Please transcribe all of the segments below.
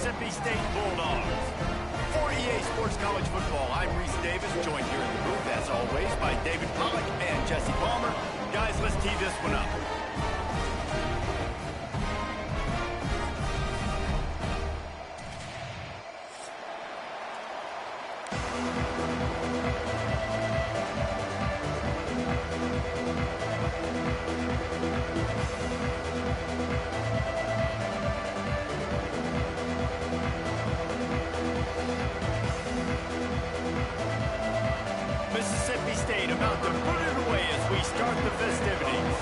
Mississippi State Bulldogs. For EA Sports College Football, I'm Reese Davis, joined here in the booth, as always, by David Pollack and Jesse Palmer. Guys, let's tee this one up. Mississippi State about to put it away as we start the festivities.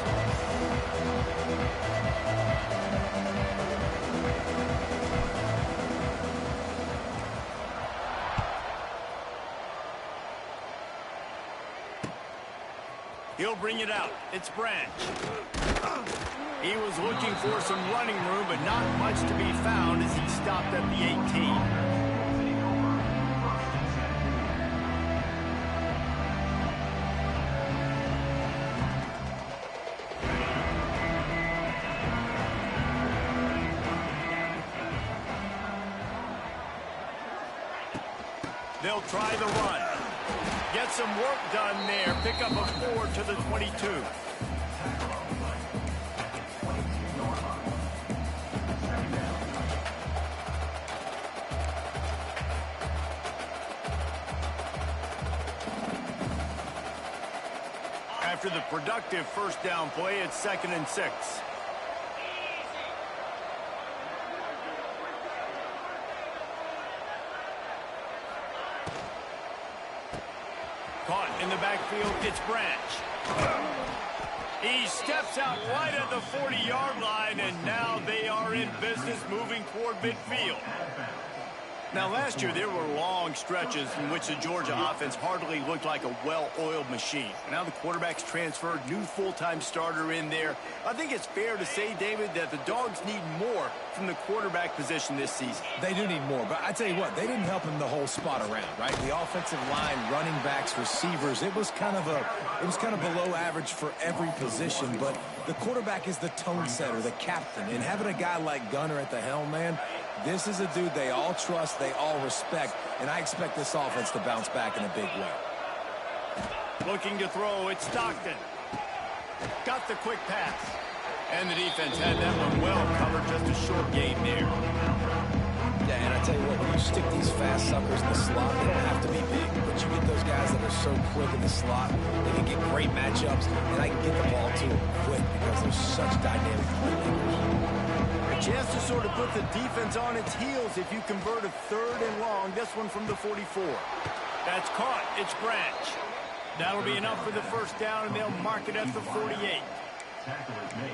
He'll bring it out. It's Branch. He was looking for some running room, but not much to be found as he stopped at the 18. They'll try the run. Get some work done there. Pick up a 4 to the 22. After the productive first down play, it's 2nd and 6. Caught in the backfield, it's Branch. He steps out right at the 40-yard line, and now they are in business moving toward midfield. Now, last year, there were long stretches in which the Georgia offense hardly looked like a well-oiled machine. Now the quarterback's transferred, new full-time starter in there. I think it's fair to say, David, that the Dogs need more from the quarterback position this season. They do need more, but I tell you what, they didn't help him the whole spot around, right? The offensive line, running backs, receivers, it was kind of below average for every position, but the quarterback is the tone setter, the captain, and having a guy like Gunner at the helm, man, this is a dude they all trust, they all respect, and I expect this offense to bounce back in a big way. Looking to throw, it's Stockton. Got the quick pass. And the defense had that one well covered, just a short gain there. Yeah, and I tell you what, when you stick these fast suckers in the slot, they don't have to be big, but you get those guys that are so quick in the slot, they can get great matchups, and I can get the ball to them quick because they're such dynamic playmakers. A chance to sort of put the defense on its heels if you convert a 3rd and long. This one from the 44. That's caught. It's Branch. That'll be enough for the first down, and they'll mark it at the 48.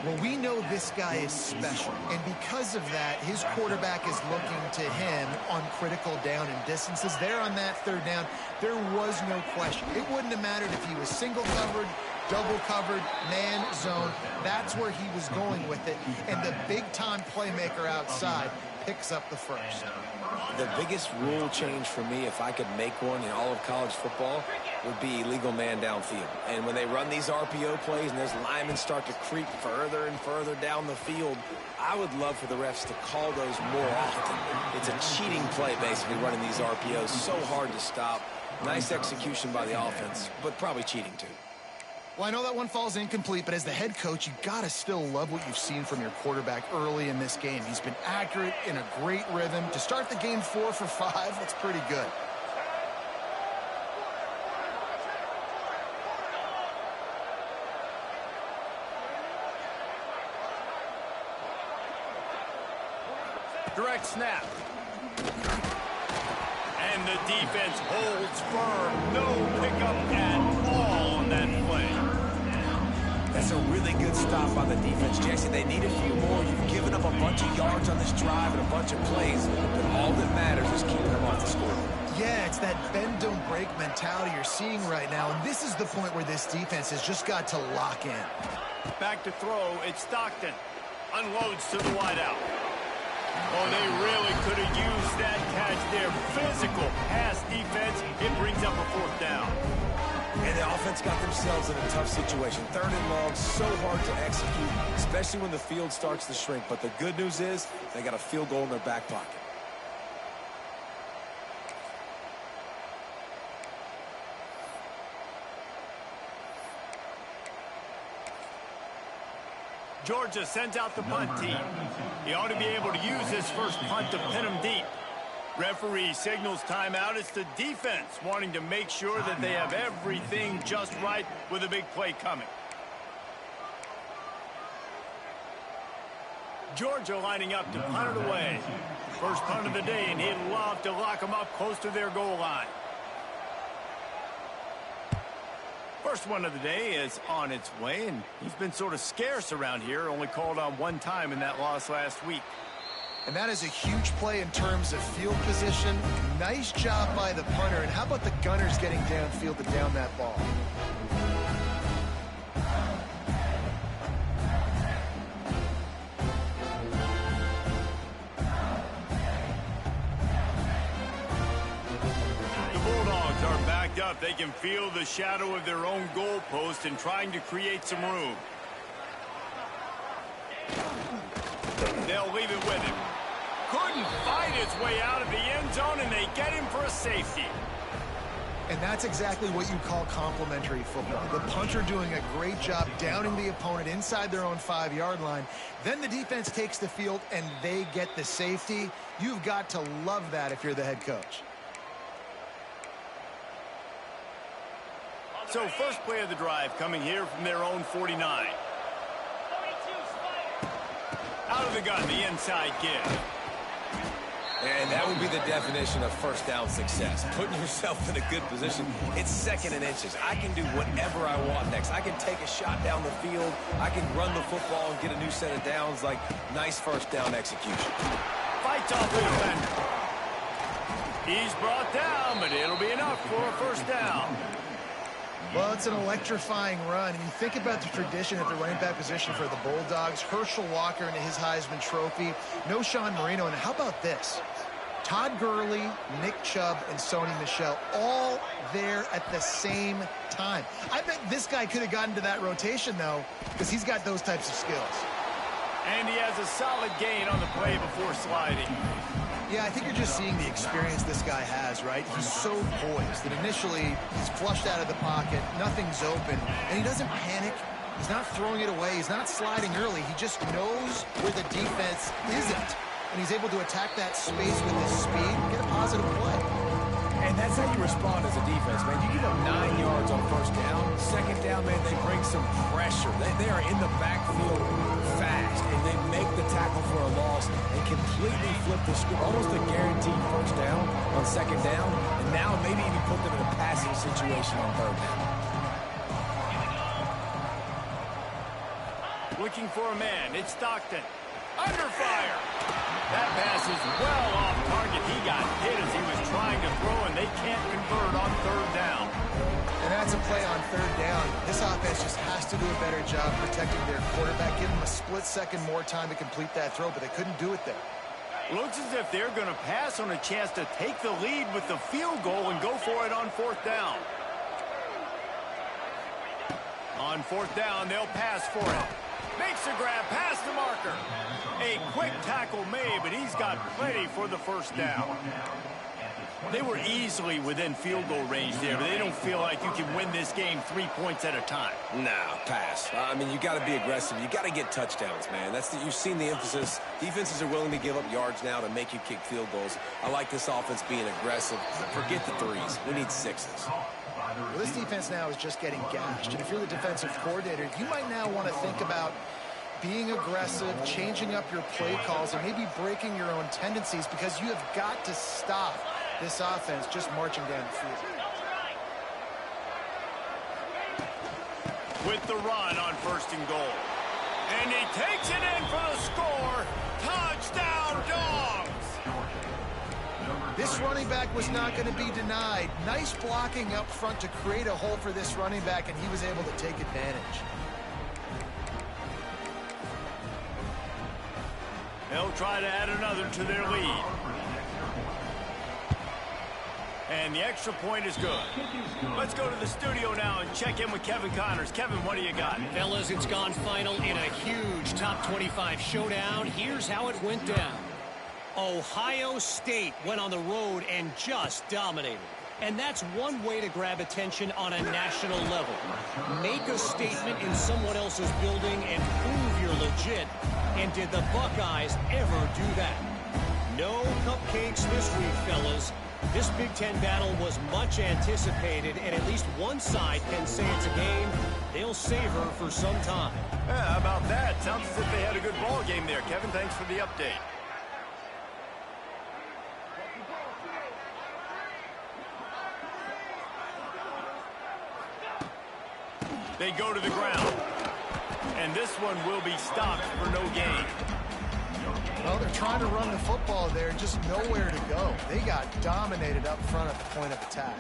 Well, we know this guy is special, and because of that, his quarterback is looking to him on critical down and distances. There on that 3rd down, there was no question. It wouldn't have mattered if he was single covered, double covered, man, zone. That's where he was going with it, and the big-time playmaker outside picks up the first. The biggest rule change for me, if I could make one in all of college football, would be illegal man downfield. And when they run these RPO plays and those linemen start to creep further and further down the field, I would love for the refs to call those more often. It's a cheating play, basically, running these RPOs. So hard to stop. Nice execution by the offense, but probably cheating too. Well, I know that one falls incomplete, but as the head coach, you got to still love what you've seen from your quarterback early in this game. He's been accurate, in a great rhythm. To start the game 4 for 5, that's pretty good. Direct snap. And the defense holds firm. No pickup at all on that play. That's a really good stop by the defense, Jesse. They need a few more. You've given up a bunch of yards on this drive and a bunch of plays, but all that matters is keeping them off the scoreboard. Yeah, it's that bend, don't break mentality you're seeing right now, and this is the point where this defense has just got to lock in. Back to throw, it's Stockton. Unloads to the wideout. Oh, they really could have used that catch there. Physical pass defense. It brings up a 4th down. And the offense got themselves in a tough situation. 3rd and long, so hard to execute, especially when the field starts to shrink. But the good news is they got a field goal in their back pocket. Georgia sends out the punt team. He ought to be able to use his first punt to pin him deep. Referee signals timeout. It's the defense wanting to make sure that they have everything just right with a big play coming. Georgia lining up to punt it away. First punt of the day, and he'd love to lock them up close to their goal line. First one of the day is on its way, and he's been sort of scarce around here, only called on one time in that loss last week. And that is a huge play in terms of field position. Nice job by the punter. And how about the Gunners getting downfield to down that ball? The Bulldogs are backed up. They can feel the shadow of their own goalpost and trying to create some room. They'll leave it with him. Couldn't find his way out of the end zone, and they get him for a safety. And that's exactly what you call complementary football. The punter doing a great job downing the opponent inside their own 5-yard line. Then the defense takes the field, and they get the safety. You've got to love that if you're the head coach. So first play of the drive coming here from their own 49. Out of the gun, the inside give. And that would be the definition of first down success. Putting yourself in a good position. It's second and inches. I can do whatever I want next. I can take a shot down the field. I can run the football and get a new set of downs. Like, nice first down execution. Fights off the defender. He's brought down, but it'll be enough for a first down. Well, it's an electrifying run. And you think about the tradition at the running back position for the Bulldogs. Herschel Walker and his Heisman Trophy. No Sean Marino. And how about this? Todd Gurley, Nick Chubb, and Sony Michel all there at the same time. I bet this guy could have gotten to that rotation, though, because he's got those types of skills. And he has a solid gain on the play before sliding. Yeah, I think you're just seeing the experience this guy has, right? He's so poised that initially he's flushed out of the pocket, nothing's open, and he doesn't panic. He's not throwing it away. He's not sliding early. He just knows where the defense isn't, and he's able to attack that space with his speed and get a positive play. And that's how you respond as a defense, man. You give up 9 yards on first down. Second down, man, they bring some pressure. They are in the backfield fast, and they make the tackle for a loss and completely flip the script. Almost a guaranteed first down on second down, and now maybe even put them in a passing situation on third down. Looking for a man. It's Stockton. Under fire. That pass is well off target. He got hit as he was trying to throw, and they can't convert on third down. And that's a play on third down. This offense just has to do a better job protecting their quarterback. Give them a split second more time to complete that throw, but they couldn't do it there. Looks as if they're going to pass on a chance to take the lead with the field goal and go for it on fourth down. On fourth down, they'll pass for it. Makes a grab past the marker. A quick tackle made, but he's got plenty for the first down. They were easily within field goal range there, but they don't feel like you can win this game 3 points at a time. No, pass. I mean, you got to be aggressive. You got to get touchdowns, man. You've seen the emphasis. Defenses are willing to give up yards now to make you kick field goals. I like this offense being aggressive. Forget the threes. We need sixes. Well, this defense now is just getting gashed. And if you're the defensive coordinator, you might now want to think about being aggressive, changing up your play calls, and maybe breaking your own tendencies, because you have got to stop this offense just marching down the field. With the run on first and goal. And he takes it in for the score. Touchdown, Dogs! This running back was not going to be denied. Nice blocking up front to create a hole for this running back, and he was able to take advantage. They'll try to add another to their lead. And the extra point is good. Let's go to the studio now and check in with Kevin Connors. Kevin, what do you got? Fellas, it's gone final in a huge top 25 showdown. Here's how it went down. Ohio State went on the road and just dominated. And that's one way to grab attention on a national level. Make a statement in someone else's building and prove you're legit. And did the Buckeyes ever do that? No cupcakes this week, fellas. This Big Ten battle was much anticipated, and at least one side can say it's a game they'll savor for some time. Yeah, how about that? Sounds as if they had a good ball game there. Kevin, thanks for the update. They go to the ground. And this one will be stopped for no gain. Well, they're trying to run the football there, just nowhere to go. They got dominated up front at the point of attack.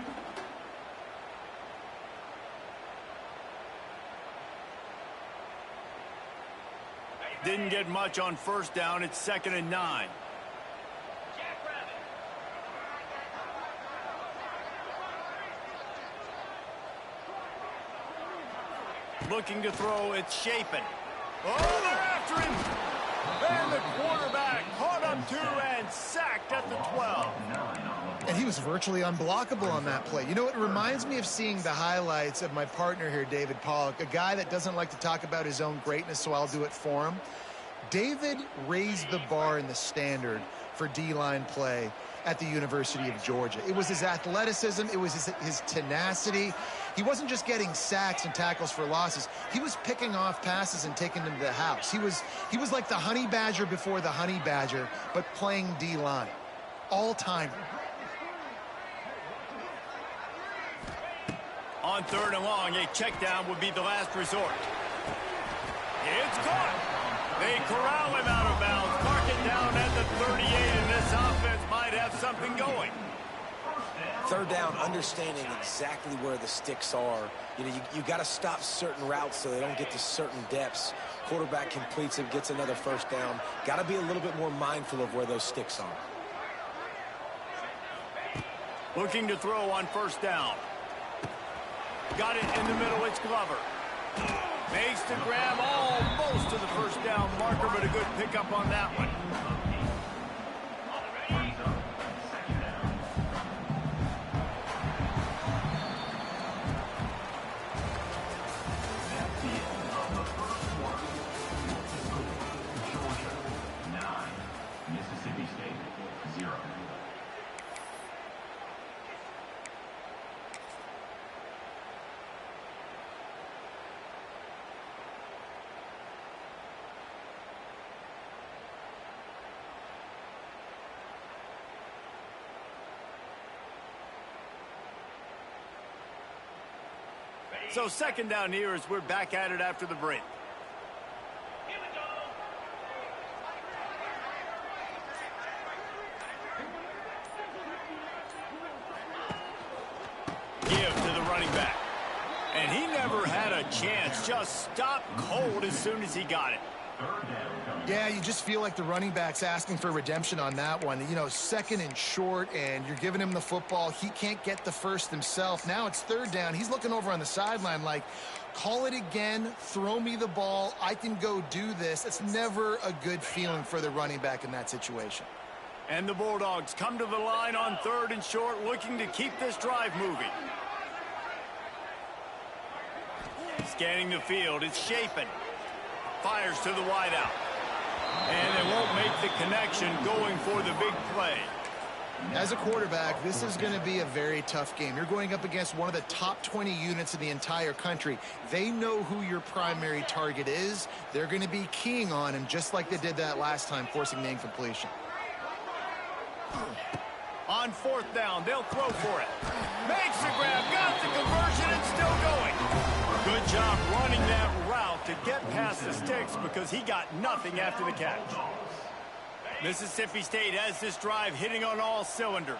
Didn't get much on first down. It's 2nd and 9. Looking to throw, it's Shapen. Oh, they're after him! And the quarterback caught him too and sacked at the 12. And he was virtually unblockable on that play. You know, it reminds me of seeing the highlights of my partner here, David Pollock, a guy that doesn't like to talk about his own greatness, so I'll do it for him. David raised the bar in the standard for D-line play at the University of Georgia. It was his athleticism. It was his tenacity. He wasn't just getting sacks and tackles for losses. He was picking off passes and taking them to the house. He was like the Honey Badger before the Honey Badger, but playing D-line. All-time. On 3rd and long, a check down would be the last resort. It's caught. They corral him out of bounds. Mark it down at the 38, and this offense might have something going. 3rd down, understanding exactly where the sticks are. You know, you got to stop certain routes so they don't get to certain depths. Quarterback completes it, gets another 1st down. Got to be a little bit more mindful of where those sticks are. Looking to throw on 1st down. Got it in the middle, it's Glover. Makes the grab almost to the 1st down marker, but a good pickup on that one. So 2nd down here as we're back at it after the break. Give to the running back. And he never had a chance. Just stopped cold as soon as he got it. Yeah, you just feel like the running back's asking for redemption on that one. You know, 2nd and short, and you're giving him the football. He can't get the first himself. Now it's 3rd down. He's looking over on the sideline like, call it again, throw me the ball, I can go do this. It's never a good feeling for the running back in that situation. And the Bulldogs come to the line on 3rd and short, looking to keep this drive moving. Scanning the field, it's Shapen. Fires to the wideout. And they won't make the connection going for the big play. As a quarterback, this is going to be a very tough game. You're going up against one of the top 20 units in the entire country. They know who your primary target is. They're going to be keying on him just like they did that last time, forcing the incompletion. On 4th down, they'll throw for it. Makes the grab, got the conversion, and still going. Good job running that route to get past the sticks because he got nothing after the catch. Mississippi State has this drive hitting on all cylinders.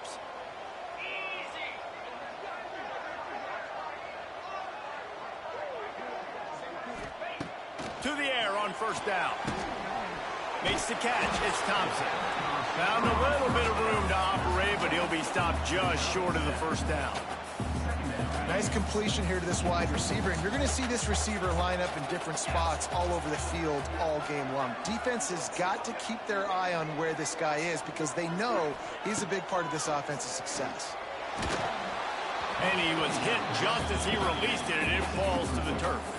To the air on 1st down. Makes the catch. It's Thompson. Found a little bit of room to operate, but he'll be stopped just short of the 1st down. Nice completion here to this wide receiver, and you're going to see this receiver line up in different spots all over the field all game long. Defense has got to keep their eye on where this guy is because they know he's a big part of this offense's success. And he was hit just as he released it, and it falls to the turf.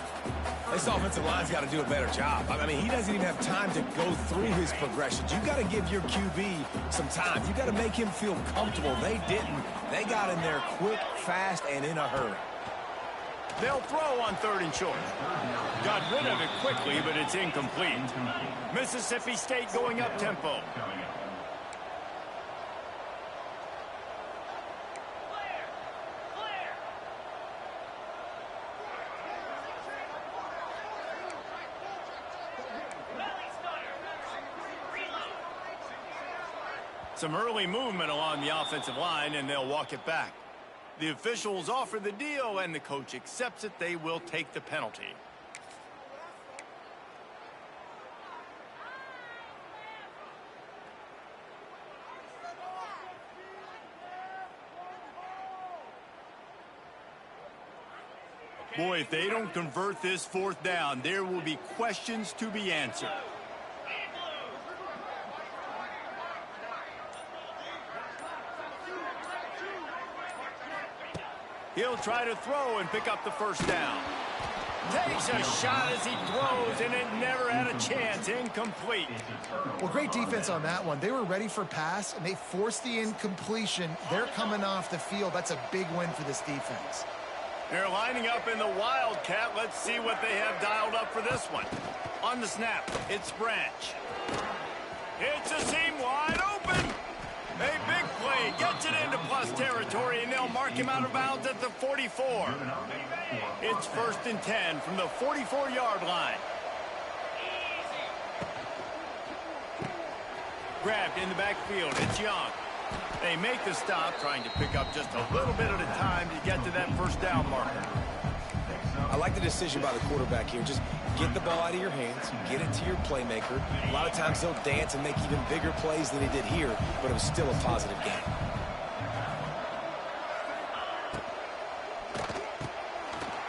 This offensive line's got to do a better job. I mean, he doesn't even have time to go through his progressions. You got to give your QB some time. You got to make him feel comfortable. They didn't. They got in there quick, fast, and in a hurry. They'll throw on 3rd and short. Got rid of it quickly, but it's incomplete. Mississippi State going up tempo. Some early movement along the offensive line, and they'll walk it back. The officials offer the deal, and the coach accepts it. They will take the penalty. Boy, if they don't convert this 4th down, there will be questions to be answered. He'll try to throw and pick up the 1st down. Takes a shot as he throws, and it never had a chance. Incomplete. Well, great defense on that one. They were ready for pass, and they forced the incompletion. They're coming off the field. That's a big win for this defense. They're lining up in the Wildcat. Let's see what they have dialed up for this one. On the snap, it's Branch. It's a seam wide open. A big play, gets it into plus territory, and they'll mark him out of bounds at the 44. It's 1st and 10 from the 44-yard line. Grabbed in the backfield, it's Young. They make the stop, trying to pick up just a little bit at a time to get to that 1st down marker. I like the decision by the quarterback here. Just get the ball out of your hands, get it to your playmaker. A lot of times they'll dance and make even bigger plays than he did here, but it was still a positive game.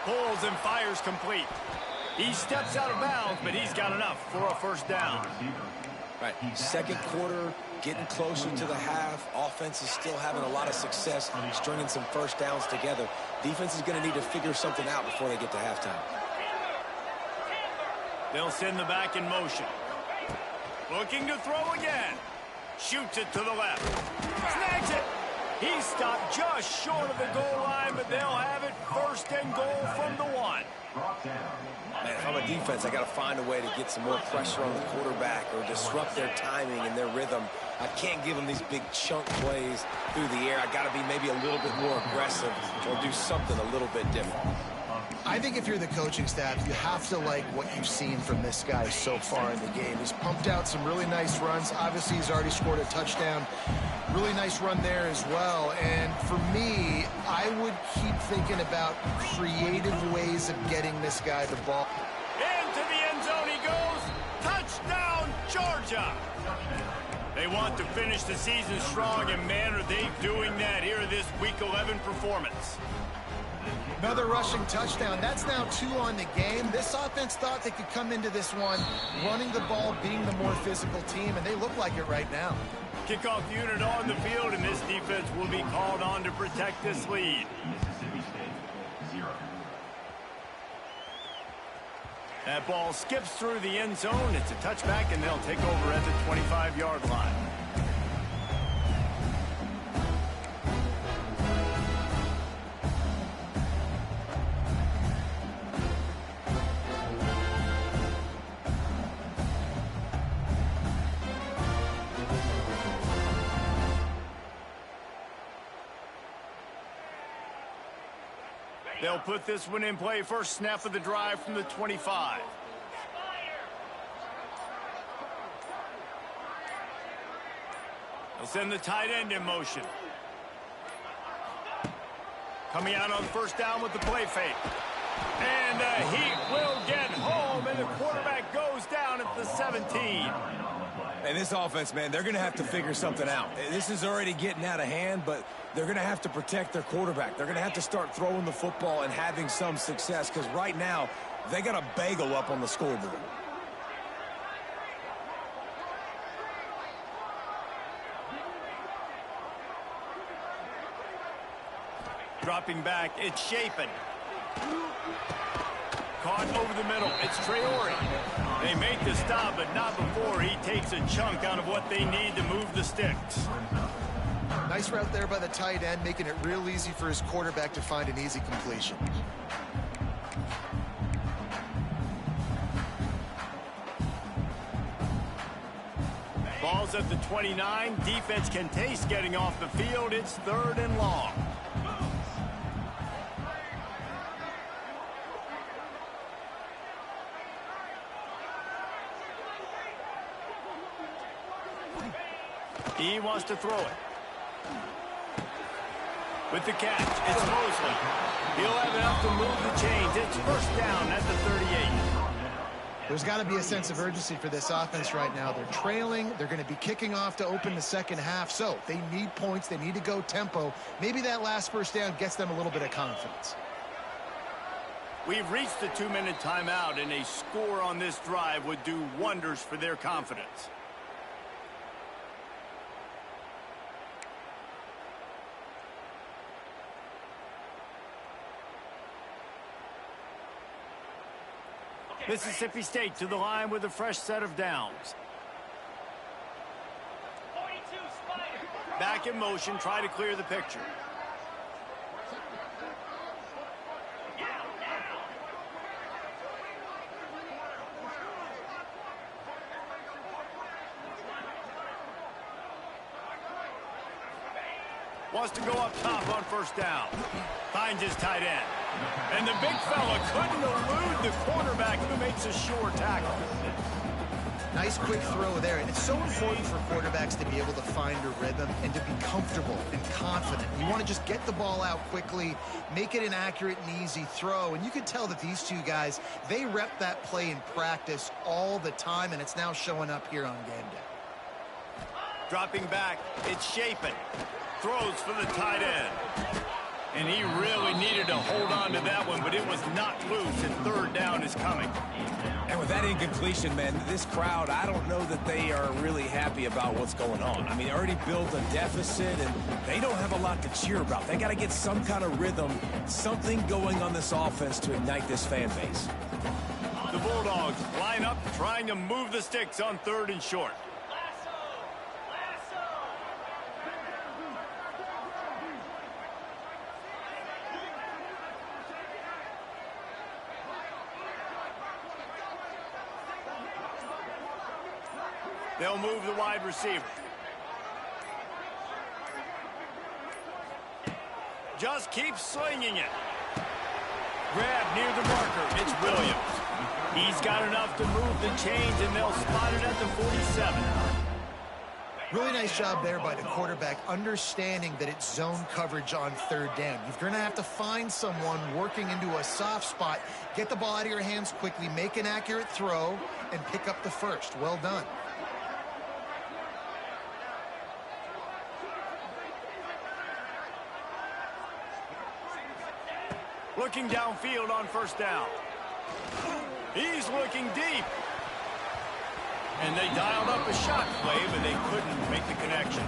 Pulls and fires complete. He steps out of bounds, but he's got enough for a 1st down. Right, 2nd quarter, getting closer to the half. Offense is still having a lot of success stringing some 1st downs together. Defense is going to need to figure something out before they get to halftime. They'll send the back in motion. Looking to throw again. Shoots it to the left. Snags it. He stopped just short of the goal line, but they'll have it 1st and goal from the 1. Man, if I'm a defense, I got to find a way to get some more pressure on the quarterback or disrupt their timing and their rhythm. I can't give them these big chunk plays through the air. I got to be maybe a little bit more aggressive or do something a little bit different. I think if you're the coaching staff, you have to like what you've seen from this guy so far in the game. He's pumped out some really nice runs. Obviously, he's already scored a touchdown. Really nice run there as well. And for me, I would keep thinking about creative ways of getting this guy the ball. Into the end zone he goes. Touchdown, Georgia. They want to finish the season strong, and man, are they doing that here this Week 11 performance. Another rushing touchdown. That's now 2 on the game. This offense thought they could come into this one running the ball, being the more physical team, and they look like it right now. Kickoff unit on the field, and this defense will be called on to protect this lead. That ball skips through the end zone. It's a touchback, and they'll take over at the 25-yard line. They'll put this one in play. First snap of the drive from the 25. They'll send the tight end in motion. Coming out on 1st down with the play fake. And the Heat will get home, and the quarterback goes down at the 17. And this offense, man, they're going to have to figure something out. This is already getting out of hand, but they're going to have to protect their quarterback. They're going to have to start throwing the football and having some success, because right now they got a bagel up on the scoreboard. Dropping back, it's Shapen. Caught over the middle, it's Traore. They make the stop, but not before he takes a chunk out of what they need to move the sticks. Nice route there by the tight end, making it real easy for his quarterback to find an easy completion. Ball's at the 29. Defense can taste getting off the field. It's 3rd and long. He wants to throw it. With the catch, it's Mosley. He'll have enough to move the chains. It's 1st down at the 38. There's got to be a sense of urgency for this offense right now. They're trailing. They're going to be kicking off to open the second half. So they need points. They need to go tempo. Maybe that last 1st down gets them a little bit of confidence. We've reached the 2-minute timeout, and a score on this drive would do wonders for their confidence. Mississippi State to the line with a fresh set of downs. Back in motion, try to clear the picture. Wants to go up top on 1st down. Finds his tight end. And the big fella couldn't elude the quarterback who makes a sure tackle. Nice quick throw there, and it's so important for quarterbacks to be able to find a rhythm and to be comfortable and confident. You want to just get the ball out quickly, make it an accurate and easy throw, and you can tell that these two guys, they rep that play in practice all the time, and it's now showing up here on game day. Dropping back, it's Shapen. Throws for the tight end. And he really needed to hold on to that one, but it was not loose, and 3rd down is coming. And with that incompletion, man, this crowd, I don't know that they are really happy about what's going on. I mean, they already built a deficit, and they don't have a lot to cheer about. They got to get some kind of rhythm, something going on this offense to ignite this fan base. The Bulldogs line up, trying to move the sticks on 3rd and short. They'll move the wide receiver. Just keep slinging it. Grab near the marker. It's Williams. He's got enough to move the chains, and they'll spot it at the 47. Really nice job there by the quarterback, understanding that it's zone coverage on 3rd down. You're going to have to find someone working into a soft spot, get the ball out of your hands quickly, make an accurate throw, and pick up the 1st. Well done. Looking downfield on 1st down. He's looking deep. And they dialed up a shot play, but they couldn't make the connection.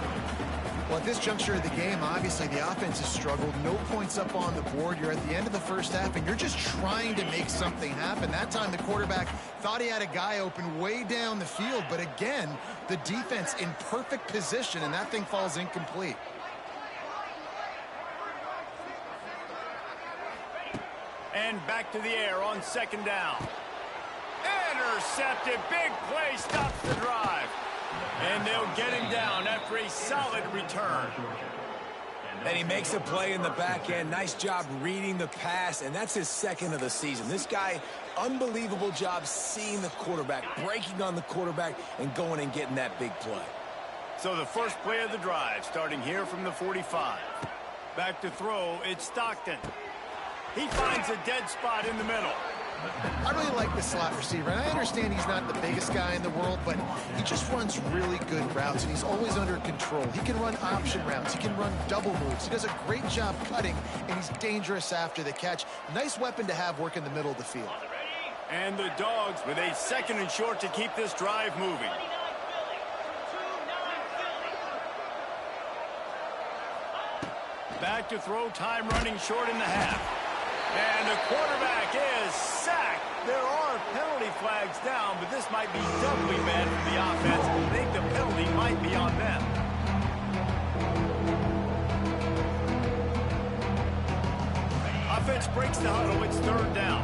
Well, at this juncture of the game, obviously the offense has struggled. No points up on the board. You're at the end of the 1st half, and you're just trying to make something happen. That time the quarterback thought he had a guy open way down the field, but again, the defense in perfect position, and that thing falls incomplete. And back to the air on 2nd down. Intercepted. Big play stops the drive. And they'll get him down after a solid return. And he makes a play in the back end. Nice job reading the pass, and that's his 2nd of the season. This guy, unbelievable job seeing the quarterback, breaking on the quarterback, and going and getting that big play. So the first play of the drive, starting here from the 45. Back to throw, it's Stockton. He finds a dead spot in the middle. I really like the slot receiver, and I understand he's not the biggest guy in the world, but he just runs really good routes, and he's always under control. He can run option routes. He can run double moves. He does a great job cutting, and he's dangerous after the catch. Nice weapon to have work in the middle of the field. And the Dogs with a 2nd and short to keep this drive moving. Back to throw, time running short in the half. And the quarterback is sacked. There are penalty flags down, but this might be doubly bad for the offense. I think the penalty might be on them. Offense breaks the huddle. It's third down.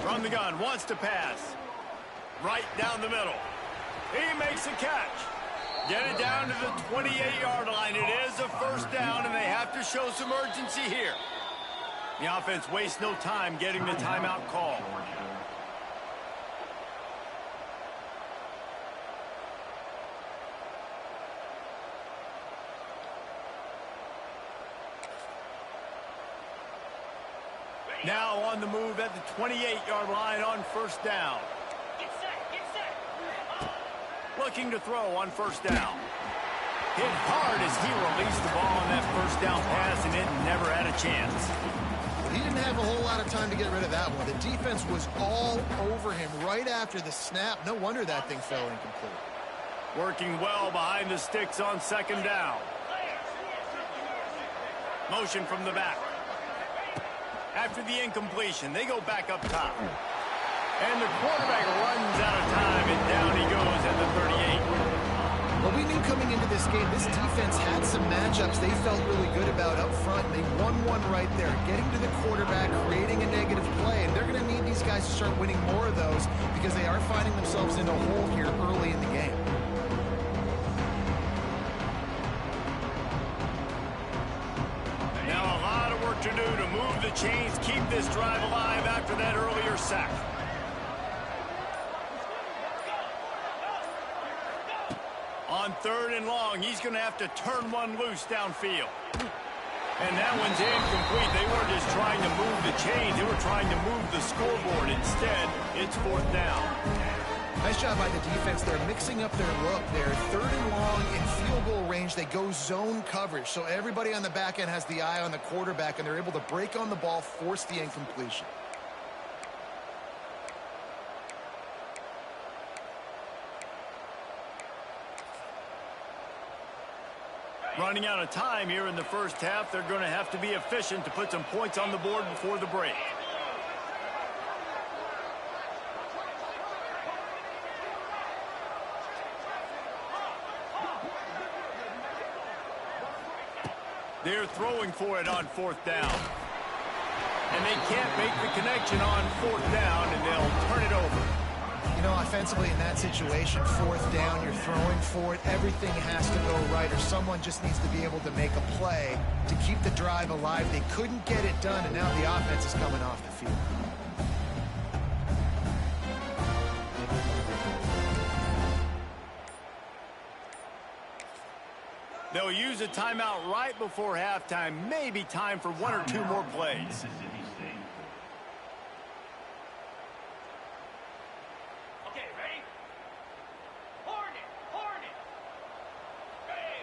From the gun, wants to pass. Right down the middle. He makes a catch. Get it down to the 28-yard line. It is a first down, and they have to show some urgency here. The offense wastes no time getting the timeout call. Now on the move at the 28-yard line on first down. Get set. Looking to throw on first down. Hit hard as he released the ball on that first down pass, and it never had a chance. He didn't have a whole lot of time to get rid of that one. The defense was all over him right after the snap. No wonder that thing fell incomplete. Working well behind the sticks on second down. Motion from the back. After the incompletion, they go back up top. And the quarterback runs out of time, and down he goes at the 38. Well, we knew coming into this game, this defense had some matchups they felt really good about up front. They won one right there, getting to the quarterback, creating a negative play. And they're going to need these guys to start winning more of those because they are finding themselves in a hole here early in the game. Now a lot of work to do to move the chains, keep this drive alive after that earlier sack. On third and long, he's going to have to turn one loose downfield. And that one's incomplete. They weren't just trying to move the chains. They were trying to move the scoreboard. Instead, it's fourth down. Nice job by the defense. They're mixing up their look. They're third and long in field goal range. They go zone coverage. So everybody on the back end has the eye on the quarterback, and they're able to break on the ball, force the incompletion. Running out of time here in the first half. They're going to have to be efficient to put some points on the board before the break. They're throwing for it on fourth down. And they can't make the connection on fourth down, and they'll turn it over. You know, offensively in that situation, fourth down, you're throwing for it. Everything has to go right, or someone just needs to be able to make a play to keep the drive alive. They couldn't get it done, and now the offense is coming off the field. They'll use a timeout right before halftime. Maybe time for one or two more plays. Okay, ready? Hornet! Ready!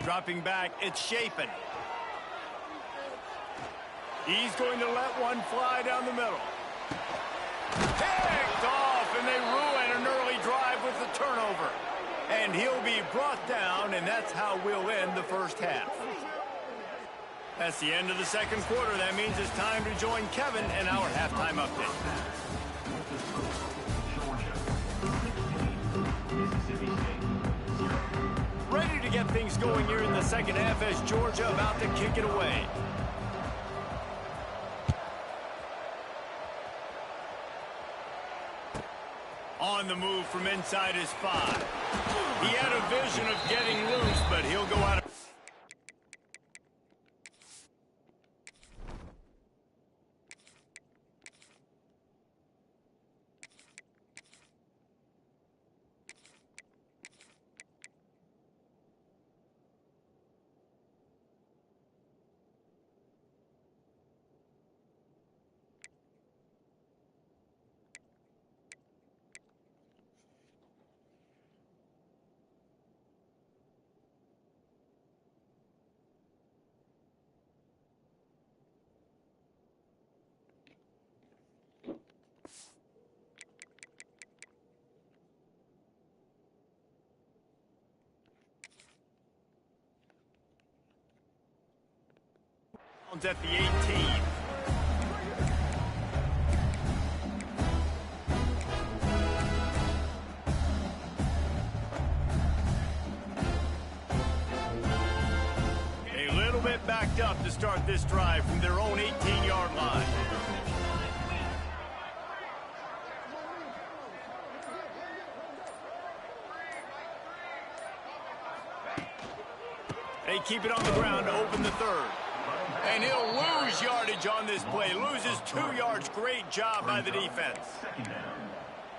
Dropping back, it's Shapen. He's going to let one fly down the middle. Picked off, and they ruin an early drive with the turnover. And he'll be brought down, and that's how we'll end the first half. That's the end of the second quarter. That means it's time to join Kevin in our halftime update. Ready to get things going here in the second half as Georgia about to kick it away. On the move from inside his 5. He had a vision of getting loose, but he'll go out of... at the 18. A little bit backed up to start this drive from their own 18-yard line. They keep it on the ground to open the third. And he'll lose yardage on this play. Loses 2 yards. Great job by the defense.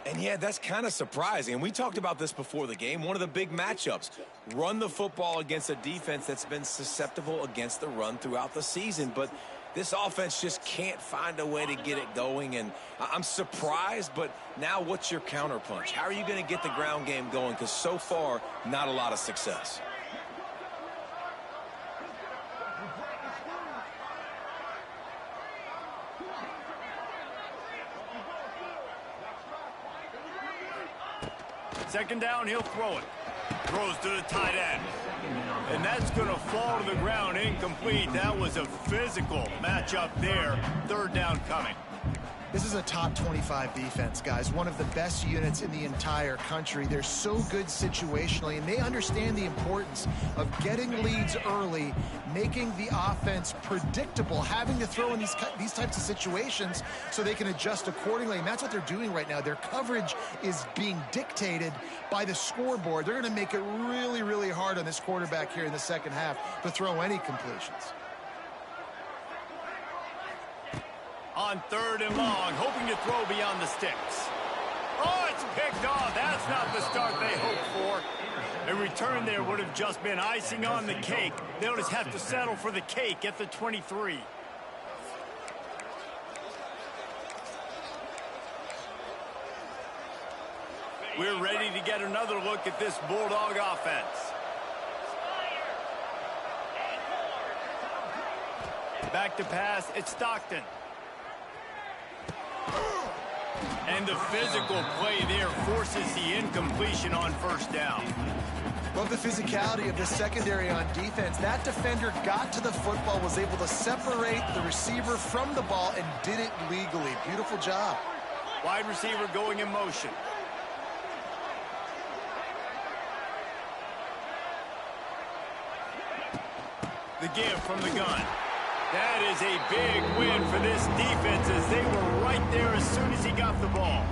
And yeah, that's kind of surprising. And we talked about this before the game. One of the big matchups. Run the football against a defense that's been susceptible against the run throughout the season. But this offense just can't find a way to get it going. And I'm surprised, but now what's your counterpunch? How are you going to get the ground game going? Because so far, not a lot of success. Second down, he'll throw it. Throws to the tight end. And that's going to fall to the ground, incomplete. That was a physical matchup there. Third down coming. This is a top 25 defense, guys. One of the best units in the entire country. They're so good situationally, and they understand the importance of getting leads early, making the offense predictable, having to throw in these types of situations so they can adjust accordingly. And that's what they're doing right now. Their coverage is being dictated by the scoreboard. They're going to make it really, really hard on this quarterback here in the second half to throw any completions. On third and long, hoping to throw beyond the sticks. Oh, it's picked off. That's not the start they hoped for. A return there would have just been icing on the cake. They'll just have to settle for the cake at the 23. We're ready to get another look at this Bulldog offense. Back to pass, it's Stockton. And the physical play there forces the incompletion on first down. Love the physicality of the secondary on defense. That defender got to the football, was able to separate the receiver from the ball, and did it legally. Beautiful job. Wide receiver going in motion. The give from the gun. That is a big win for this defense as they were right there as soon as he got the ball.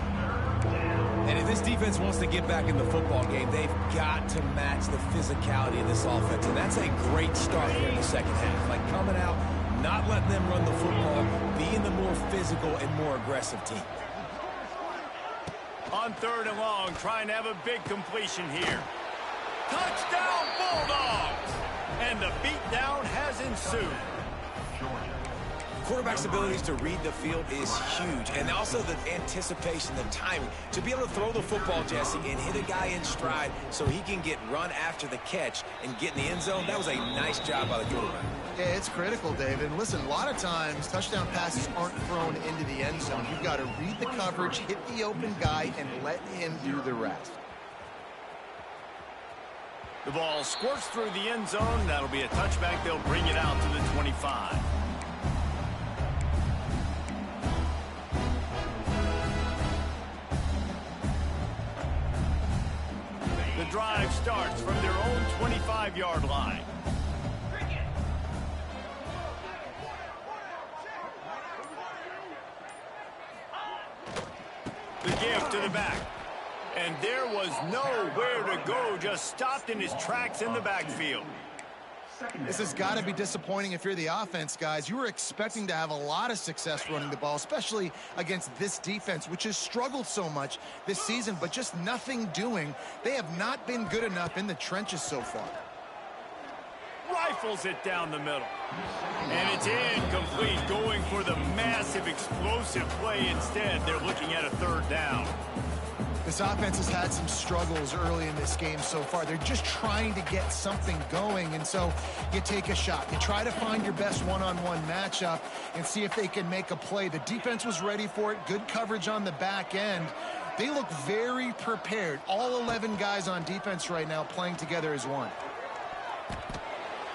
And if this defense wants to get back in the football game, they've got to match the physicality of this offense. And that's a great start here in the second half. Like coming out, not letting them run the football, being the more physical and more aggressive team. On third and long, trying to have a big completion here. Touchdown Bulldogs! And the beatdown has ensued. Quarterback's abilities to read the field is huge, and also the anticipation, the timing. To be able to throw the football, Jesse, and hit a guy in stride so he can get run after the catch and get in the end zone, that was a nice job by the quarterback. Yeah, it's critical, David. And listen, a lot of times touchdown passes aren't thrown into the end zone. You've got to read the coverage, hit the open guy, and let him do the rest. The ball squirts through the end zone. That'll be a touchback. They'll bring it out to the 25. The drive starts from their own 25-yard line. The give to the back. And there was nowhere to go, just stopped in his tracks in the backfield. This has got to be disappointing if you're the offense, guys. You were expecting to have a lot of success running the ball, especially against this defense, which has struggled so much this season, but just nothing doing. They have not been good enough in the trenches so far. Rifles it down the middle. And it's incomplete, going for the massive explosive play instead. They're looking at a third down. This offense has had some struggles early in this game so far. They're just trying to get something going, and so you take a shot. You try to find your best one-on-one matchup and see if they can make a play. The defense was ready for it. Good coverage on the back end. They look very prepared. All 11 guys on defense right now playing together as one.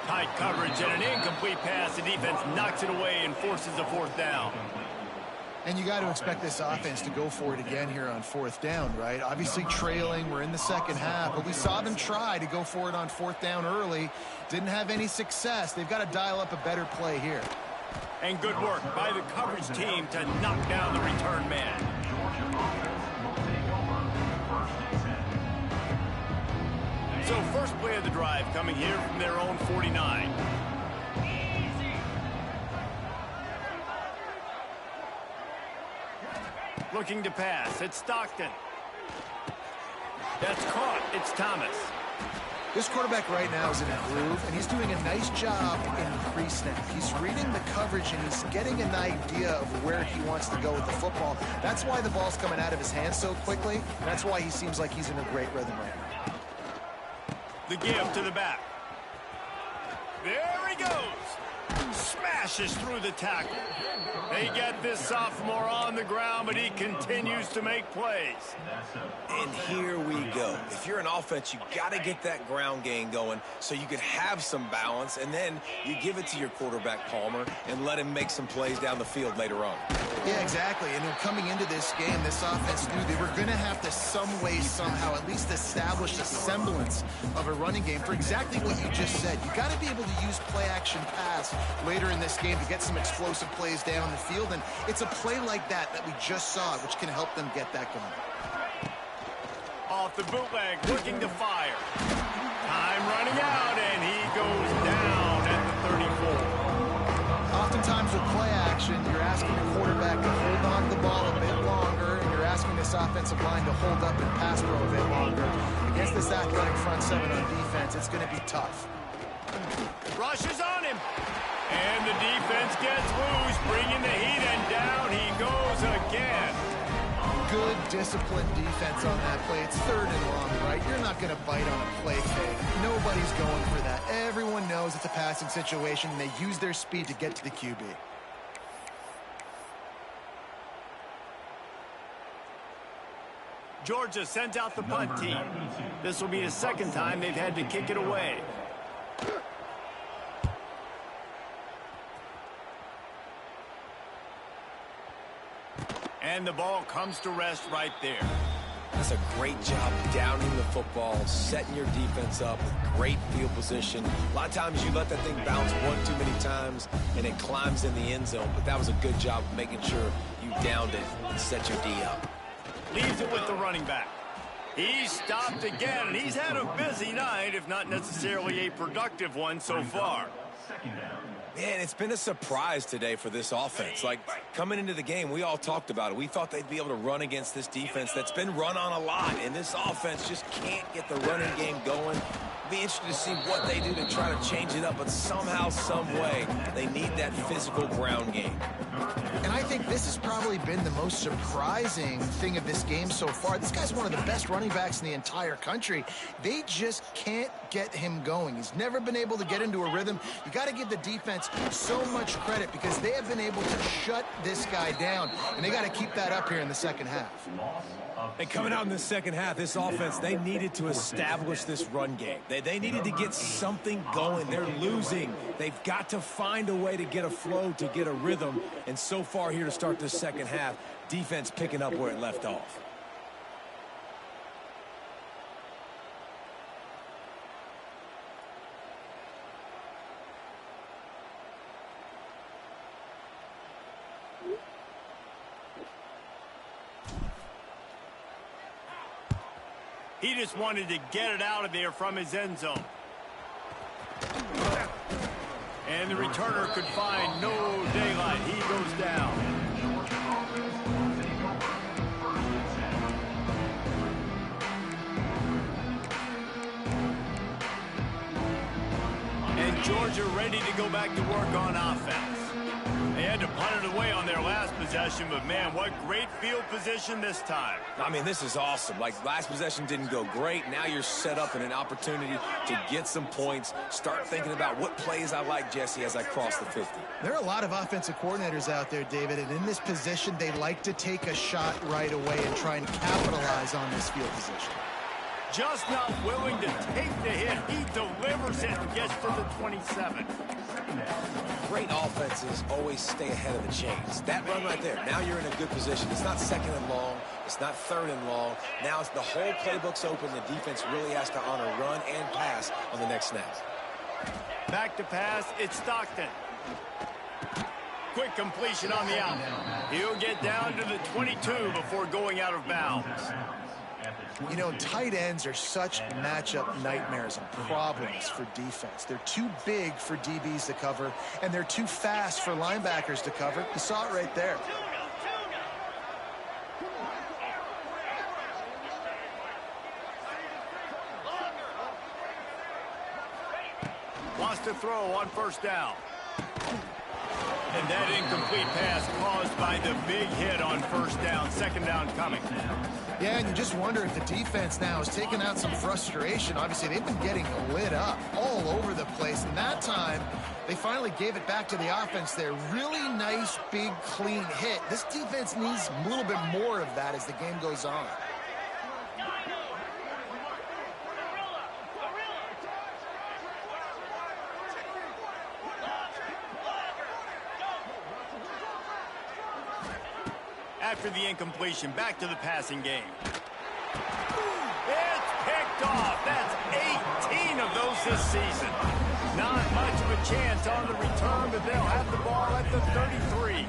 Tight coverage and an incomplete pass. The defense knocks it away and forces a fourth down. And you got to expect this offense to go for it again here on fourth down, right? Obviously trailing, we're in the second half, but we saw them try to go for it on fourth down early. Didn't have any success. They've got to dial up a better play here. And good work by the coverage team to knock down the return man. So first play of the drive coming here from their own 49. Looking to pass. It's Stockton. That's caught. It's Thomas. This quarterback right now is in a groove, and he's doing a nice job in pre-snap. He's reading the coverage, and he's getting an idea of where he wants to go with the football. That's why the ball's coming out of his hands so quickly. That's why he seems like he's in a great rhythm right now. The give to the back. There he goes. Smashes through the tackle. They get this sophomore on the ground, but he continues to make plays. And here we go. If you're an offense, you got to get that ground game going so you could have some balance, and then you give it to your quarterback, Palmer, and let him make some plays down the field later on. Yeah, exactly. And coming into this game, this offense knew they were going to have to some way, somehow, at least establish a semblance of a running game for exactly what you just said. You got to be able to use play-action pass later in this game to get some explosive plays down the field, and it's a play like that we just saw, which can help them get that going. Off the bootleg, looking to fire. Time running out, and he goes down at the 34. Oftentimes with play action, you're asking the quarterback to hold on to the ball a bit longer, and you're asking this offensive line to hold up and pass pro a bit longer. Against this athletic front seven on defense, it's going to be tough. Rushes on him. And the defense gets loose, bringing the heat, and down he goes again. Good, disciplined defense on that play. It's third and long, right? You're not going to bite on a play fake. Nobody's going for that. Everyone knows it's a passing situation, and they use their speed to get to the QB. Georgia sends out the punt team. This will be the second time they've had to kick it away. And the ball comes to rest right there. That's a great job downing the football, setting your defense up with great field position. A lot of times you let that thing bounce one too many times and it climbs in the end zone, but that was a good job of making sure you downed it and set your D up. Leaves it with the running back. He's stopped again, and he's had a busy night, if not necessarily a productive one so far. Man, it's been a surprise today for this offense. Like, coming into the game, we all talked about it. We thought they'd be able to run against this defense that's been run on a lot, and this offense just can't get the running game going. Be interested to see what they do to try to change it up, but somehow, some way, they need that physical ground game. And I think this has probably been the most surprising thing of this game so far. This guy's one of the best running backs in the entire country. They just can't get him going. He's never been able to get into a rhythm. You got to give the defense so much credit because they have been able to shut this guy down, and they got to keep that up here in the second half. And coming out in the second half, this offense, they needed to establish this run game. They needed to get something going. They're losing. They've got to find a way to get a flow, to get a rhythm. And so far here to start this second half, defense picking up where it left off. He just wanted to get it out of there from his end zone. And the returner could find no daylight. He goes down. And Georgia ready to go back to work on offense. They had to punt it away on their last possession, but man, what great field position this time. I mean, this is awesome. Like, last possession didn't go great. Now you're set up in an opportunity to get some points. Start thinking about what plays I like, Jesse, as I cross the 50. There are a lot of offensive coordinators out there, David, and in this position, they like to take a shot right away and try and capitalize on this field position. Just not willing to take the hit. He delivers it and gets to the 27. Great offenses always stay ahead of the chains. That run right there, now you're in a good position. It's not second and long. It's not third and long. Now it's the whole playbook's open. The defense really has to honor run and pass on the next snap. Back to pass, it's Stockton. Quick completion on the out. He'll get down to the 22 before going out of bounds. You know, tight ends are such matchup nightmares and problems for defense. They're too big for DBs to cover, and they're too fast for linebackers to cover. You saw it right there. Wants to throw on first down. And that incomplete pass caused by the big hit on first down. Second down coming. Yeah, and you just wonder if the defense now has taken out some frustration. Obviously, they've been getting lit up all over the place. And that time, they finally gave it back to the offense there. Really nice, big, clean hit. This defense needs a little bit more of that as the game goes on. After the incompletion, back to the passing game. It's picked off. That's 18 of those this season. Not much of a chance on the return, but they'll have the ball at the 33.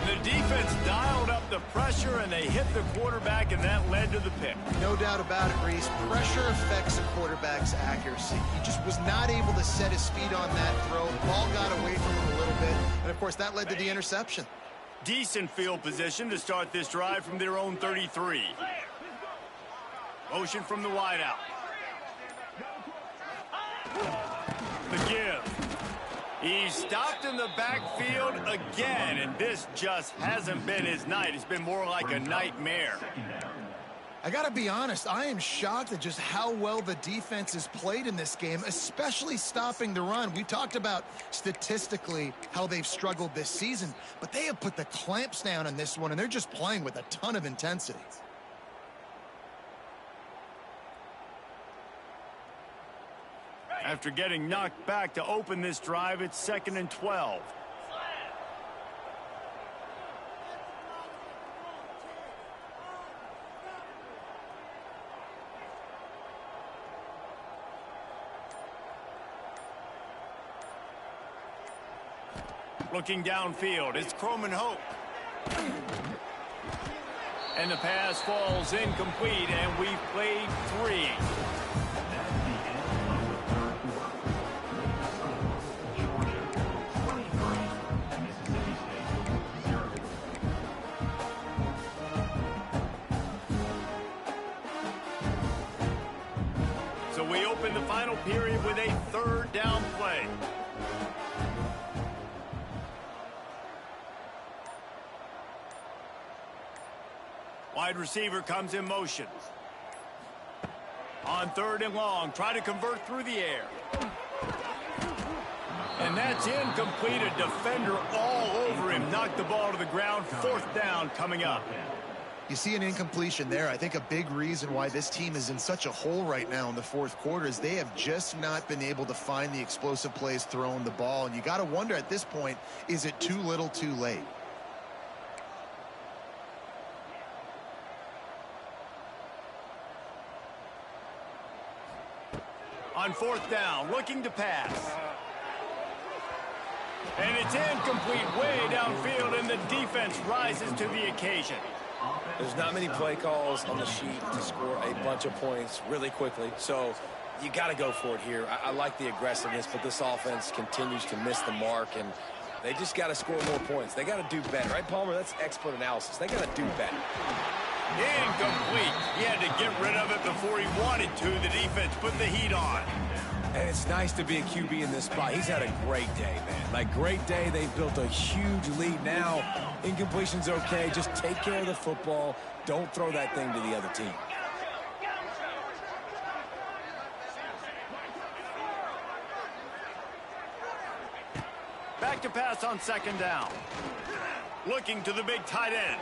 The defense dialed up the pressure, and they hit the quarterback, and that led to the pick. No doubt about it, Reese. Pressure affects a quarterback's accuracy. He just was not able to set his speed on that throw. The ball got away from him a little bit, and, of course, that led to the interception. Decent field position to start this drive from their own 33. Motion from the wideout. The give. He's stopped in the backfield again, and this just hasn't been his night. It's been more like a nightmare. I got to be honest, I am shocked at just how well the defense has played in this game, especially stopping the run. We talked about statistically how they've struggled this season, but they have put the clamps down on this one, and they're just playing with a ton of intensity. After getting knocked back to open this drive, it's 2nd and 12. Looking downfield, it's Croman Hope. And the pass falls incomplete, and we've played 3. So we open the final period with a 3rd down play. Wide receiver comes in motion. On 3rd and long, try to convert through the air. And that's incomplete. A defender all over him. Knocked the ball to the ground. 4th down coming up. You see an incompletion there. I think a big reason why this team is in such a hole right now in the 4th quarter is they have just not been able to find the explosive plays throwing the ball. And you got to wonder at this point, is it too little too late? On 4th down, looking to pass. And it's incomplete way downfield, and the defense rises to the occasion. There's not many play calls on the sheet to score a bunch of points really quickly, so you got to go for it here. I like the aggressiveness, but this offense continues to miss the mark, and they just got to score more points. They got to do better, right, Palmer? That's expert analysis. They got to do better. Incomplete. He had to get rid of it before he wanted to. The defense put the heat on. And it's nice to be a QB in this spot. He's had a great day, man. Like, great day. They've built a huge lead now. Incompletion's okay. Just take care of the football. Don't throw that thing to the other team. Back to pass on 2nd down. Looking to the big tight end.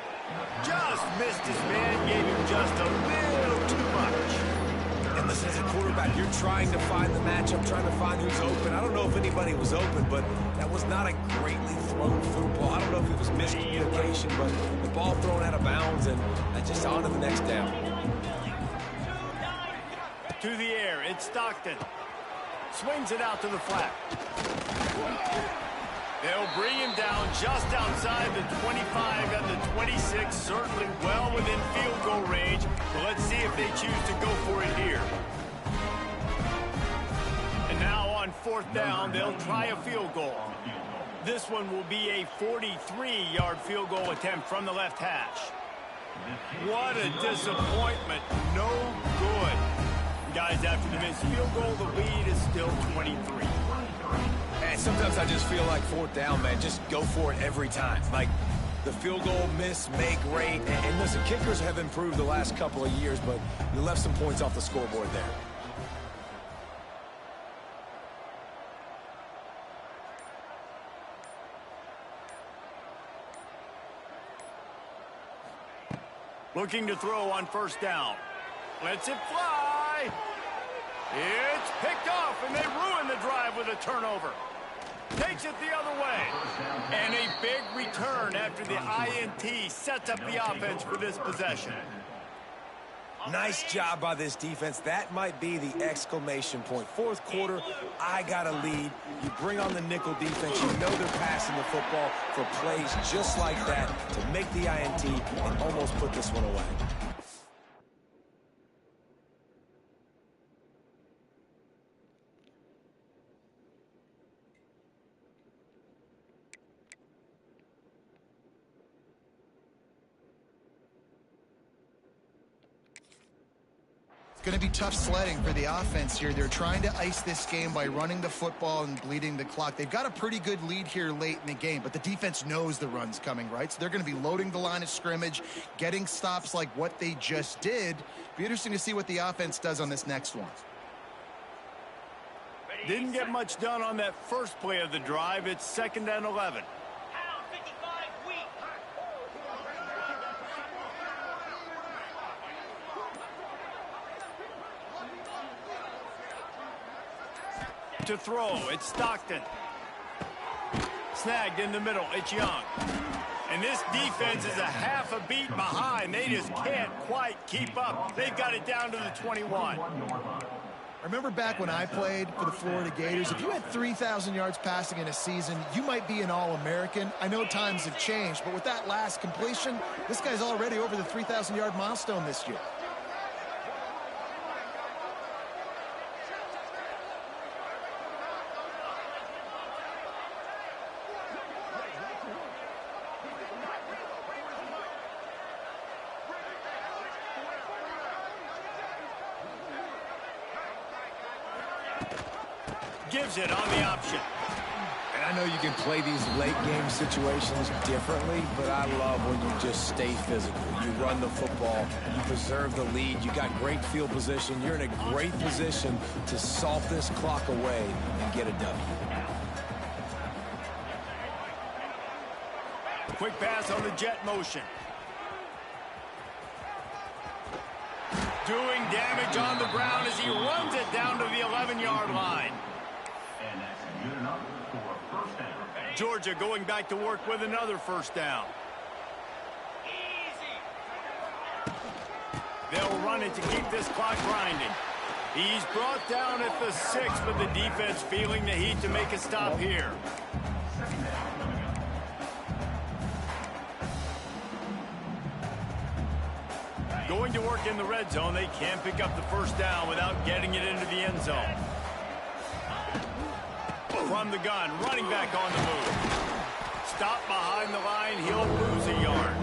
Just missed his man. Gave him just a little too much. And listen, as a quarterback, you're trying to find the matchup, trying to find who's open. I don't know if anybody was open, but that was not a greatly thrown football. I don't know if it was miscommunication, but the ball thrown out of bounds, and just on to the next down. To the air, it's Stockton. Swings it out to the flat. They'll bring him down just outside the 25 and the 26, certainly well within field goal range. But let's see if they choose to go for it here. And now on 4th down, they'll try a field goal. This one will be a 43-yard field goal attempt from the left hash. What a disappointment. No good. Guys, after the missed field goal, the lead is still 23. And sometimes I just feel like 4th down, man, just go for it every time. Like the field goal miss, make great. And listen, kickers have improved the last couple of years, but you left some points off the scoreboard there. Looking to throw on 1st down. Lets it fly. It's picked off, and they ruin the drive with a turnover. Takes it the other way. And a big return after the INT sets up the offense for this possession. Nice job by this defense. That might be the exclamation point. 4th quarter, I got a lead. You bring on the nickel defense. You know they're passing the football for plays just like that to make the INT and almost put this one away. It's going to be tough sledding for the offense here. They're trying to ice this game by running the football and bleeding the clock. They've got a pretty good lead here late in the game, but the defense knows the run's coming, right? So they're going to be loading the line of scrimmage, getting stops like what they just did. Be interesting to see what the offense does on this next one. Didn't get much done on that first play of the drive. It's 2nd and 11. Pound 55 weak. To throw, it's Stockton. Snagged in the middle, it's Young. And this defense is a half a beat behind. They just can't quite keep up. They've got it down to the 21. I remember back when I played for the Florida Gators, if you had 3,000 yards passing in a season, you might be an All-American. I know times have changed, but with that last completion, this guy's already over the 3,000-yard milestone this year. Gives it on the option. And I know you can play these late game situations differently, but I love when you just stay physical. You run the football, you preserve the lead, you got great field position, you're in a great position to salt this clock away and get a W. Quick pass on the jet motion. Doing damage on the ground as he runs it down to the 11-yard line. Georgia going back to work with another 1st down. They'll run it to keep this clock grinding. He's brought down at the 6, but the defense feeling the heat to make a stop here. Going to work in the red zone. They can't pick up the 1st down without getting it into the end zone. From the gun, running back on the move. Stop behind the line, he'll lose a yard.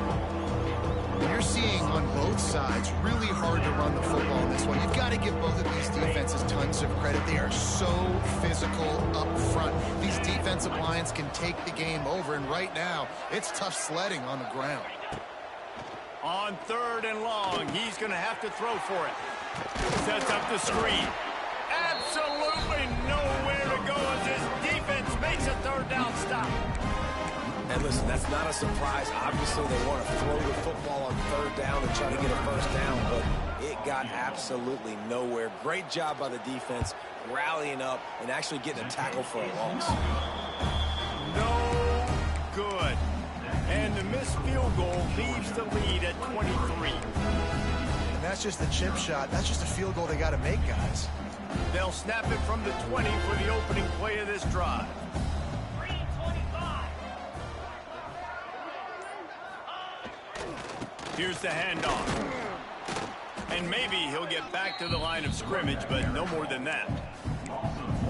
You're seeing on both sides really hard to run the football in this one. You've got to give both of these defenses tons of credit. They are so physical up front. These defensive lines can take the game over, and right now, it's tough sledding on the ground. On 3rd and long, he's going to have to throw for it. Sets up the screen. Absolutely nowhere to go as his defense makes a 3rd down stop. And listen, that's not a surprise. Obviously, they want to throw the football on 3rd down and try to get a 1st down, but it got absolutely nowhere. Great job by the defense, rallying up and actually getting a tackle for a loss. No good. And the missed field goal leaves the lead at 23. And that's just the chip shot. That's just a field goal they got to make, guys. They'll snap it from the 20 for the opening play of this drive. 3:25. Here's the handoff. And maybe he'll get back to the line of scrimmage, but no more than that.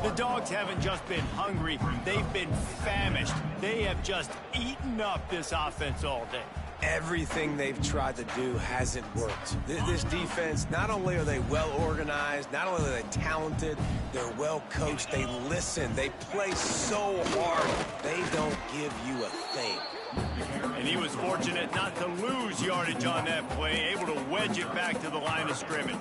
The Dogs haven't just been hungry, they've been famished. They have just eaten up this offense all day. Everything they've tried to do hasn't worked. This defense, not only are they well organized, not only are they talented, they're well coached, they listen, they play so hard, they don't give you a thing. And he was fortunate not to lose yardage on that play, able to wedge it back to the line of scrimmage.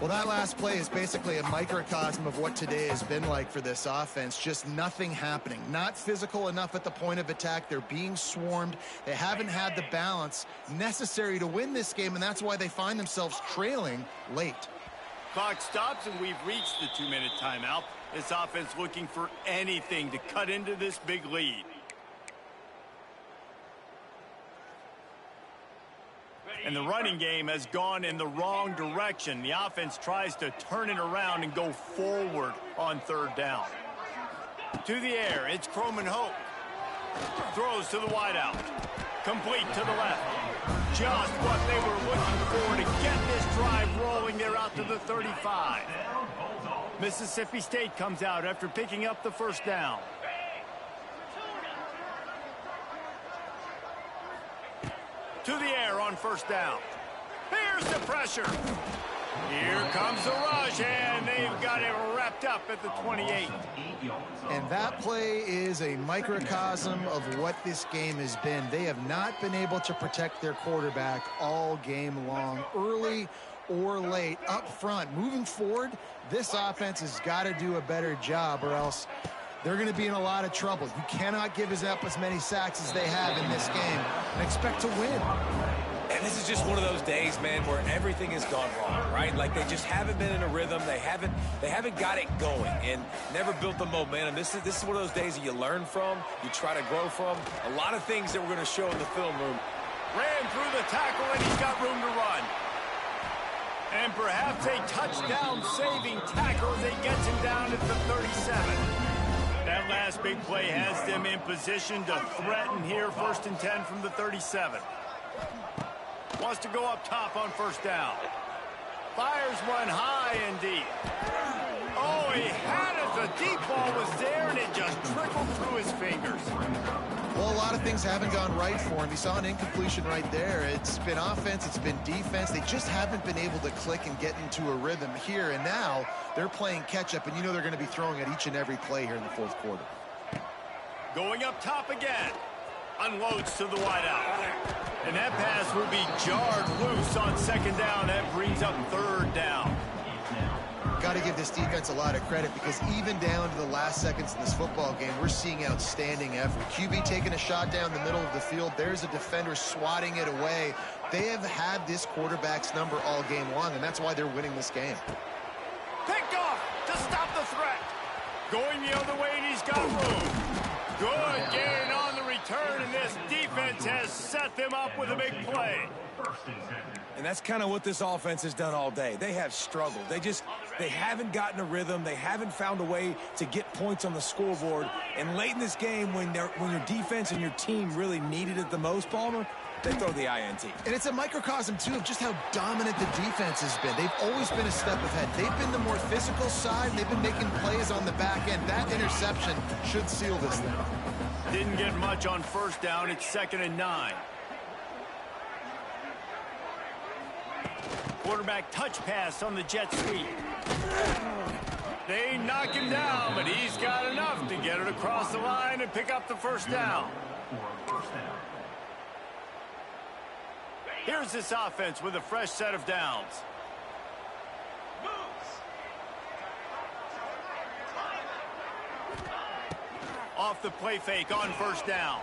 Well, that last play is basically a microcosm of what today has been like for this offense. Just nothing happening. Not physical enough at the point of attack. They're being swarmed. They haven't had the balance necessary to win this game, and that's why they find themselves trailing late. Clock stops, and we've reached the 2-minute timeout. This offense looking for anything to cut into this big lead. And the running game has gone in the wrong direction. The offense tries to turn it around and go forward on third down. To the air, it's Croman Hope. Throws to the wideout. Complete to the left. Just what they were looking for to get this drive rolling. They're out to the 35. Mississippi State comes out after picking up the first down. To the air on first down. Here's the pressure. Here comes the rush, and they've got it wrapped up at the 28. And that play is a microcosm of what this game has been. They have not been able to protect their quarterback all game long, early or late, up front. Moving forward, this offense has got to do a better job, or else they're going to be in a lot of trouble. You cannot give up as many sacks as they have in this game and expect to win. And this is just one of those days, man, where everything has gone wrong, right? Like they just haven't been in a rhythm. They haven't got it going and never built the momentum. This is one of those days that you learn from, you try to grow from. A lot of things that we're going to show in the film room. Ran through the tackle, and he's got room to run. And perhaps a touchdown-saving tackle as he gets him down at the 37. That last big play has them in position to threaten here, 1st and 10 from the 37. Wants to go up top on first down. Fires one high and deep. Oh, he had it. The deep ball was there, and it just trickled through his fingers. Well, a lot of things haven't gone right for him. He saw an incompletion right there. It's been offense, it's been defense. They just haven't been able to click and get into a rhythm here. And now they're playing catch-up, and you know they're going to be throwing at each and every play here in the fourth quarter. Going up top again. Unloads to the wideout. And that pass will be jarred loose on second down. That brings up third down. Got to give this defense a lot of credit, because even down to the last seconds of this football game, we're seeing outstanding effort. QB taking a shot down the middle of the field. There's a defender swatting it away. They have had this quarterback's number all game long, and that's why they're winning this game. Picked off to stop the threat. Going the other way, and he's got room. Good gain on the return, and this defense has set them up with a big play. And that's kind of what this offense has done all day. They have struggled. They haven't gotten a rhythm. They haven't found a way to get points on the scoreboard. And late in this game, when your defense and your team really needed it the most, Palmer, they throw the INT. And it's a microcosm, too, of just how dominant the defense has been. They've always been a step ahead. They've been the more physical side. They've been making plays on the back end. That interception should seal this thing. Didn't get much on first down. It's 2nd and 9. Quarterback touch pass on the jet sweep. They knock him down, but he's got enough to get it across the line and pick up the first down. Here's this offense with a fresh set of downs. Off the play fake on first down.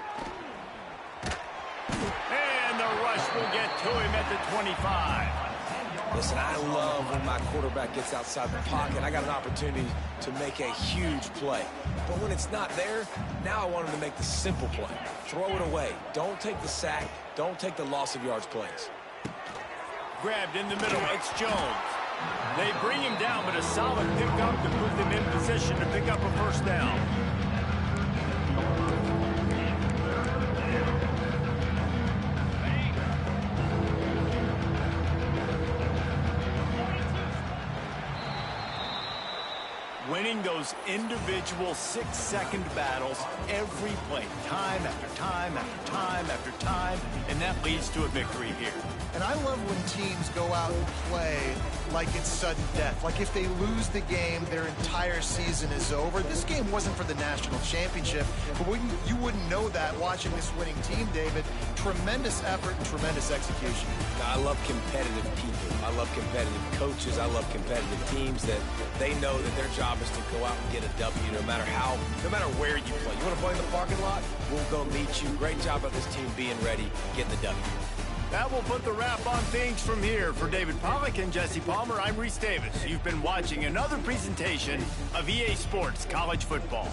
And the rush will get to him at the 25. Listen, I love when my quarterback gets outside the pocket. I got an opportunity to make a huge play. But when it's not there, now I want him to make the simple play. Throw it away. Don't take the sack. Don't take the loss of yards plays. Grabbed in the middle. It's Jones. They bring him down, but a solid pickup to put them in position to pick up a first down. Winning those individual 6-second battles every play, time after time after time after time, and that leads to a victory here. And I love when teams go out and play like it's sudden death. Like if they lose the game, their entire season is over. This game wasn't for the national championship, but you wouldn't know that watching this winning team, David. Tremendous effort and tremendous execution. I love competitive people. I love competitive coaches. I love competitive teams that they know that their job is to go out and get a W no matter where you play. You want to play in the parking lot? We'll go meet you. Great job of this team being ready, getting the W. That will put the wrap on things from here. For David Pollack and Jesse Palmer, I'm Reese Davis. You've been watching another presentation of EA Sports College Football.